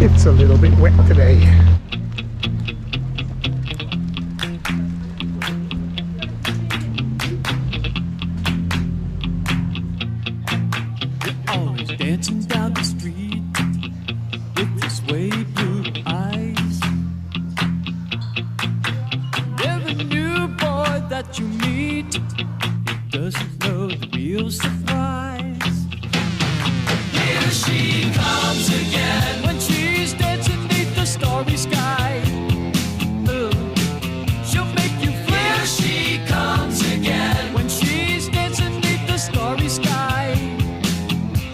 It's a little bit wet today. Always dancing down the street with your sway blue eyes. Every new boy that you meet doesn't know the real surprise. Here she comes again when she's dancing beneath the starry sky. She'll make you feel. Here she comes again when she's dancing beneath the starry sky.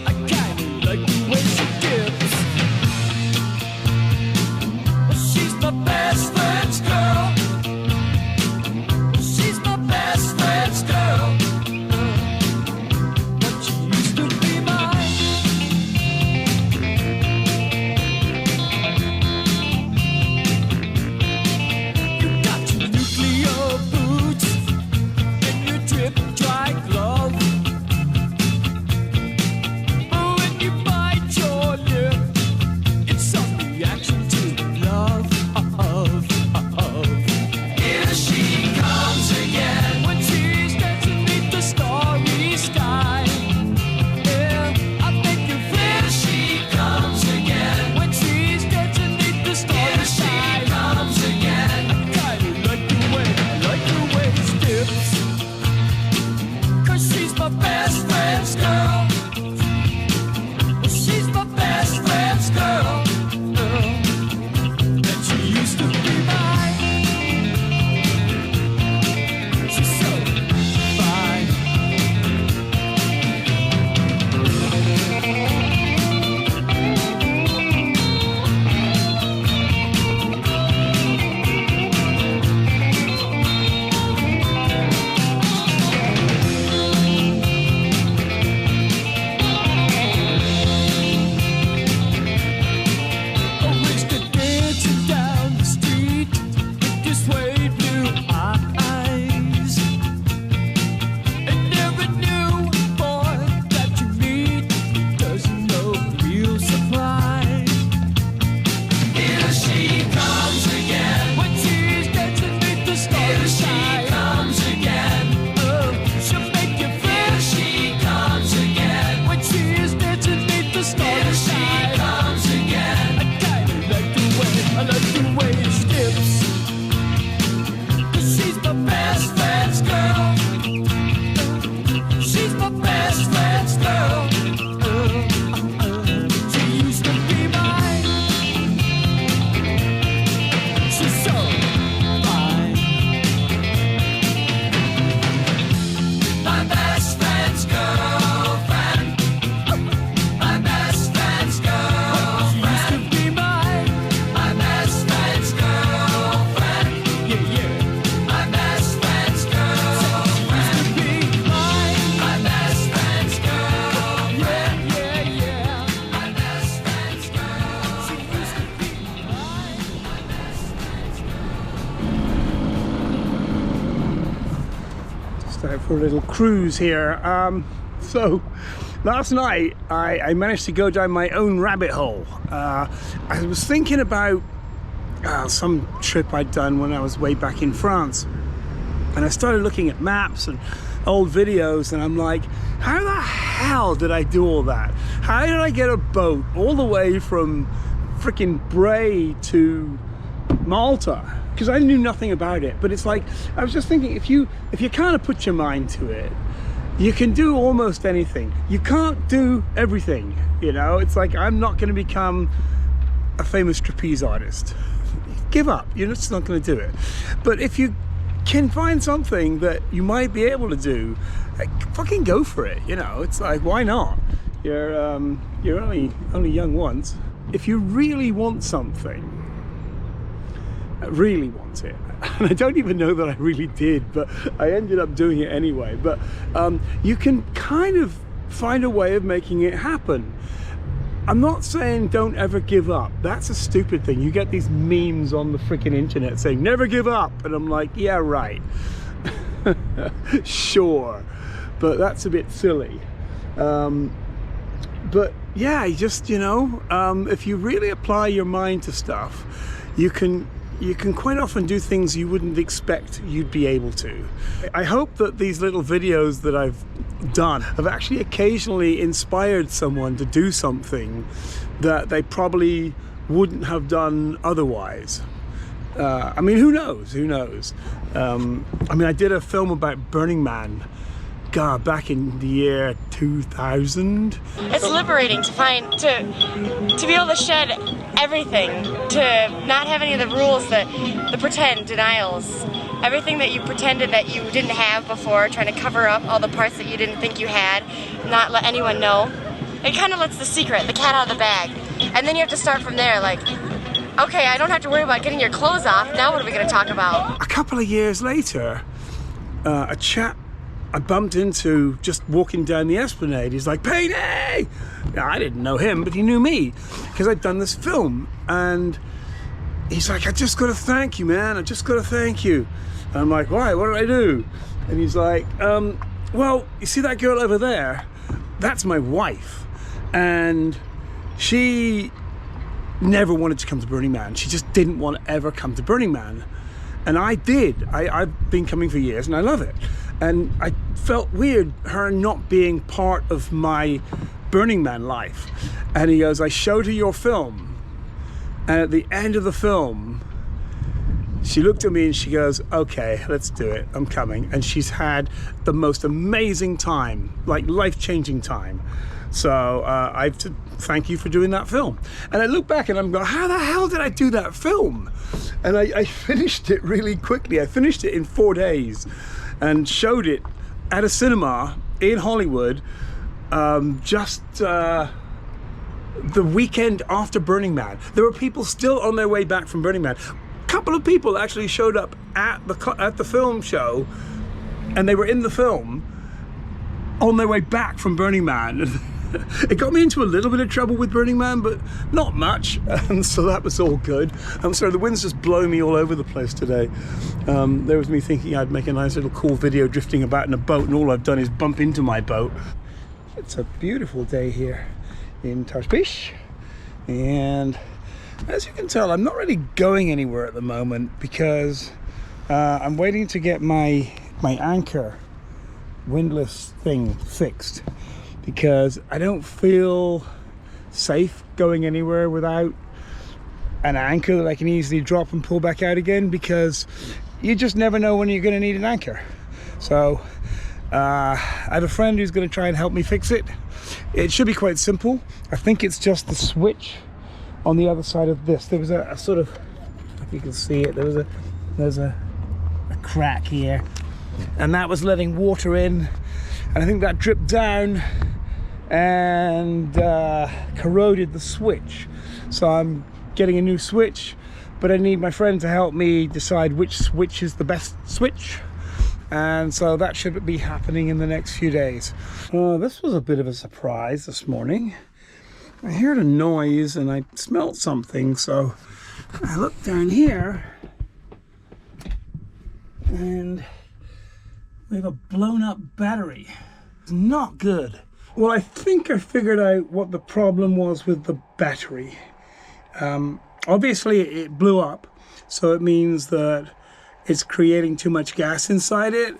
I kinda like the way she dips. She's my best friend's girl. She's my best friend's girl. But she used to be mine. You got your nuclear boots and your drip dry glove. But when you bite your lip, it's some reaction to love. Here she comes again when she's dancing beneath the starry sky. Yeah, I make you feel. Here she comes again when she's dancing beneath the starry sky. Here she comes again. I kinda like the way she dips. 'Cause she's my best friend's girl. She's my best friend's girl. And she used to be mine. She's so fine. Always dancing down the street with your suede blue eyes. And every new boy that you meet doesn't know the real surprise. Here she comes again when she's dancing beneath the starry sky. Here she comes again. She'll make you feel. Here she comes again when she's dancing beneath the starry sky. Here she comes again. I kinda like the way she dips. 'Cause she's my best friend's girl. She's my best friend's girl. She used to be mine. She's so fine. My best friend's girlfriend. My best friend's girlfriend. She used to be mine. My best friend's girlfriend. Yeah, yeah. My best friend's girlfriend. She used to be mine. My best friend's girlfriend. Yeah, yeah, yeah. My best friend's girlfriend. She used to be mine. My best friend's Just out for a little cruise here. So last night I managed to go down my own rabbit hole. I was thinking about some trip I'd done when I was way back in France, and I started looking at maps and old videos, and I'm like, how the hell did I do all that? How did I get a boat all the way from freaking Bray to Malta? Because I knew nothing about it. But it's like, I was just thinking, if you kind of put your mind to it, you can do almost anything. You can't do everything, you know? It's like, I'm not going to become a famous trapeze artist. Give up, you're just not going to do it. But if you can find something that you might be able to do, like, fucking go for it, you know? It's like, why not? You're only young once. If you really want something, really want it, and I don't even know that I really did, but I ended up doing it anyway. But you can kind of find a way of making it happen. I'm not saying don't ever give up. That's a stupid thing. You get these memes on the freaking internet saying never give up, and I'm like, yeah, right. Sure, but that's a bit silly. But yeah, just, you know, if you really apply your mind to stuff, you can quite often do things you wouldn't expect you'd be able to. I hope that these little videos that I've done have actually occasionally inspired someone to do something that they probably wouldn't have done otherwise. I mean, who knows? Who knows? I mean, I did a film about Burning Man, God, back in the year 2000. It's liberating to be able to shed everything, to not have any of the rules, the pretend denials, everything that you pretended that you didn't have before, trying to cover up all the parts that you didn't think you had, not let anyone know. It kind of lets the secret, the cat out of the bag. And then you have to start from there, like, okay, I don't have to worry about getting your clothes off. Now what are we going to talk about? A couple of years later, a chap I bumped into just walking down the Esplanade, he's like, Payne! Now, I didn't know him, but he knew me because I'd done this film. And he's like, I just got to thank you, man. I just got to thank you. And I'm like, why? What did I do? And he's like, well, you see that girl over there? That's my wife. And she never wanted to come to Burning Man. She just didn't want to ever come to Burning Man. And I did. I've been coming for years and I love it. And I felt weird, her not being part of my Burning Man life. And he goes, I showed her your film. And at the end of the film, she looked at me and she goes, okay, let's do it. I'm coming. And she's had the most amazing time, like life-changing time. So I have to thank you for doing that film. And I look back and I'm going, how the hell did I do that film? And I finished it really quickly. I finished it in 4 days and showed it at a cinema in Hollywood just the weekend after Burning Man. There were people still on their way back from Burning Man. A couple of people actually showed up at the film show, and they were in the film on their way back from Burning Man. It got me into a little bit of trouble with Burning Man, but not much, and so that was all good. I'm sorry, the wind's just blowing me all over the place today. There was me thinking I'd make a nice little cool video drifting about in a boat, and all I've done is bump into my boat. It's a beautiful day here in Tarspish, and as you can tell, I'm not really going anywhere at the moment because I'm waiting to get my anchor windlass thing fixed, because I don't feel safe going anywhere without an anchor that I can easily drop and pull back out again, because you just never know when you're going to need an anchor. So I have a friend who's going to try and help me fix it. It should be quite simple. I think it's just the switch on the other side of this. There was a sort of, if you can see it, there's a crack here, and that was letting water in, and I think that dripped down and corroded the switch. So I'm getting a new switch, but I need my friend to help me decide which switch is the best switch, and so that should be happening in the next few days. This was a bit of a surprise this morning. I heard a noise and I smelled something, so I looked down here and we have a blown up battery. It's not good. Well, I think I figured out what the problem was with the battery. Obviously it blew up, so it means that it's creating too much gas inside it,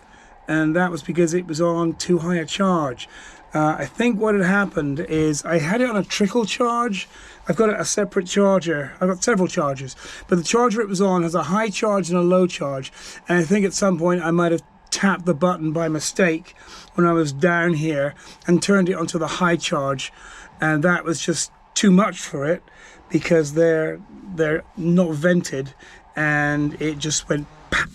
and that was because it was on too high a charge. I think what had happened is I had it on a trickle charge. I've got a separate charger. I've got several chargers, but the charger it was on has a high charge and a low charge, and I think at some point I might have tapped the button by mistake when I was down here and turned it onto the high charge, and that was just too much for it because they're not vented, and it just went pop.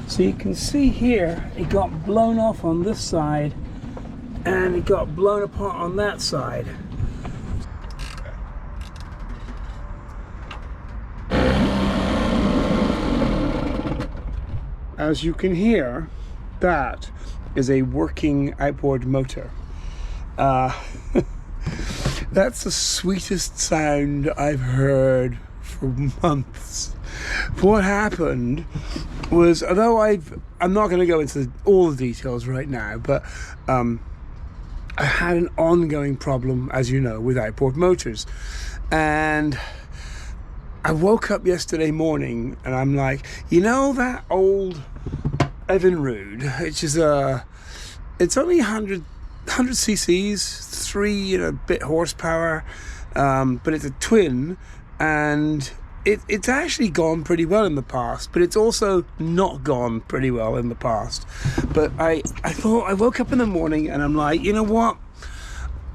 So you can see here it got blown off on this side and it got blown apart on that side. As you can hear, that is a working outboard motor. That's the sweetest sound I've heard for months. What happened was, although I'm not going to go into all the details right now, but I had an ongoing problem, as you know, with outboard motors. And I woke up yesterday morning and I'm like, you know that old Evinrude, which is it's only 100 cc's, 3 and a bit horsepower, but it's a twin, and it's actually gone pretty well in the past, but it's also not gone pretty well in the past. But I thought, I woke up in the morning and I'm like, you know what?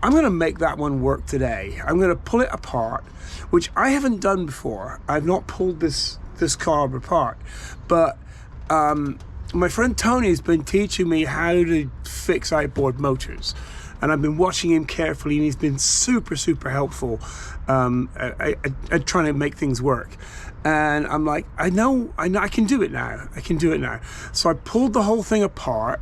I'm going to make that one work today. I'm going to pull it apart, which I haven't done before. I've not pulled this carb apart. But my friend Tony has been teaching me how to fix outboard motors. And I've been watching him carefully, and he's been super, super helpful at trying to make things work. And I'm like, I know I can do it now. I can do it now. So I pulled the whole thing apart,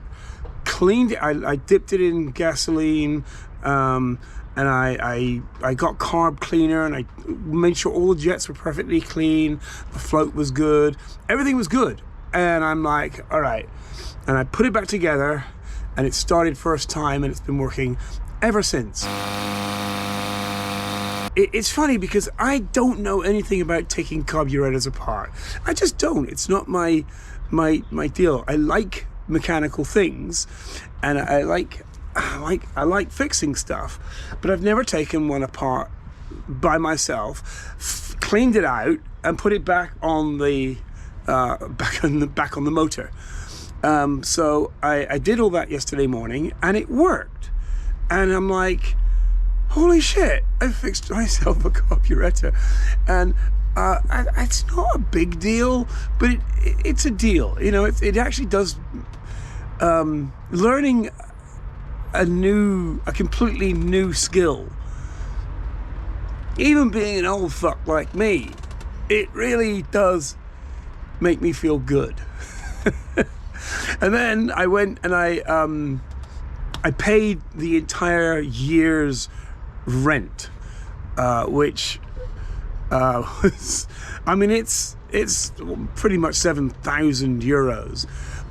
cleaned it. I dipped it in gasoline, and I got carb cleaner, and I made sure all the jets were perfectly clean. The float was good. Everything was good. And I'm like, all right. And I put it back together, and it started first time, and it's been working ever since. It's funny because I don't know anything about taking carburetors apart. I just don't. It's not my deal. I like mechanical things, and I like fixing stuff, but I've never taken one apart by myself, cleaned it out, and put it back on the back on the motor. So I did all that yesterday morning, and it worked. And I'm like, holy shit, I fixed myself a carburetor. And it's not a big deal, but it's a deal. You know, it actually does. Learning a completely new skill, even being an old fuck like me, it really does make me feel good. And then I went and I paid the entire year's rent, which was, I mean, it's pretty much 7,000 euros.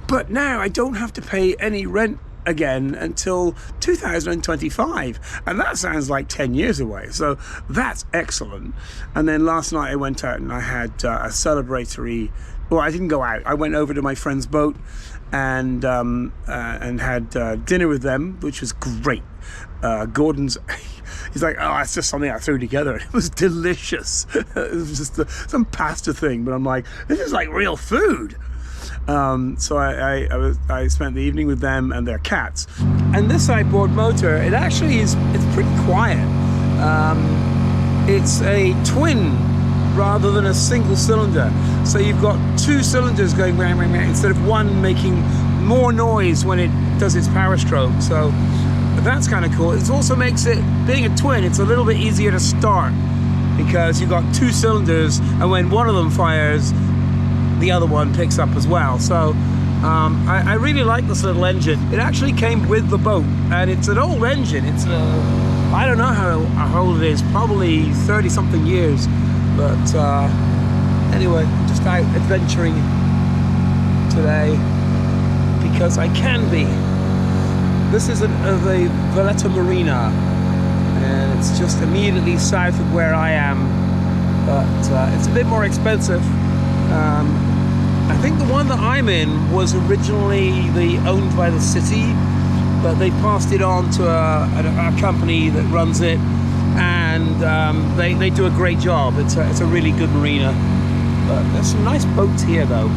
But now I don't have to pay any rent again until 2025, and that sounds like 10 years away, so that's excellent. And then last night I went out and I had a celebratory, well, I didn't go out, I went over to my friend's boat and had dinner with them, which was great. Gordon's, he's like, oh, it's just something I threw together. It was delicious. It was just some pasta thing, but I'm like, this is like real food. So I spent the evening with them and their cats. And this outboard motor, it's pretty quiet. It's a twin rather than a single cylinder. So you've got 2 cylinders going bang, bang, bang, instead of one making more noise when it does its power stroke. So that's kind of cool. It also makes it, being a twin, it's a little bit easier to start because you've got 2 cylinders, and when one of them fires, the other one picks up as well. So I really like this little engine. It actually came with the boat, and it's an old engine. It's I don't know how old it is, probably 30 something years. But anyway, just out adventuring today because I can be. This is the Valletta Marina, and it's just immediately south of where I am, but it's a bit more expensive. I think the one that I'm in was originally owned by the city, but they passed it on to a company that runs it, and they do a great job. It's a really good marina, but there's some nice boats here though.